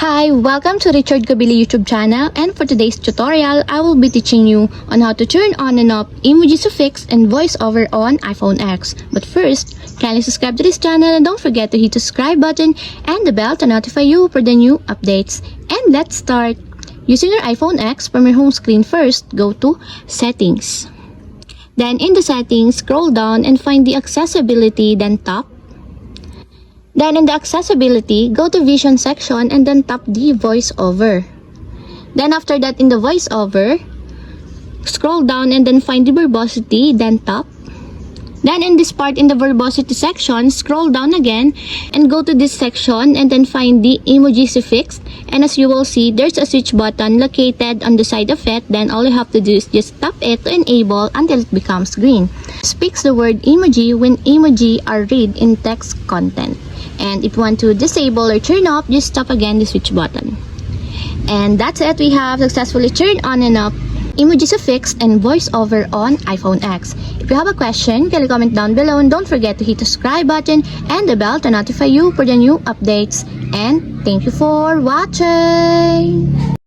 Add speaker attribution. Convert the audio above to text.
Speaker 1: Hi, welcome to Richard Gabili YouTube channel, and for today's tutorial, I will be teaching you on how to turn on and off emoji suffix and voiceover on iPhone X. But first, kindly subscribe to this channel and don't forget to hit the subscribe button and the bell to notify you for the new updates. And let's start. Using your iPhone X, from your home screen first, go to Settings. Then in the settings, scroll down and find the accessibility, then tap. Then in the accessibility, go to vision section and then tap the voiceover. Then after that, in the voiceover, scroll down and then find the verbosity, then tap. Then in this part, in the verbosity section, scroll down again and go to this section and then find the emoji suffix. And as you will see, there's a switch button located on the side of it. Then all you have to do is just tap it to enable until it becomes green. Speaks the word emoji when emoji are read in text content. And if you want to disable or turn off, just tap again the switch button. And that's it. We have successfully turned on and off emoji suffix and voiceover on iPhone X. If you have a question, kindly comment down below and don't forget to hit the subscribe button and the bell to notify you for the new updates. And thank you for watching!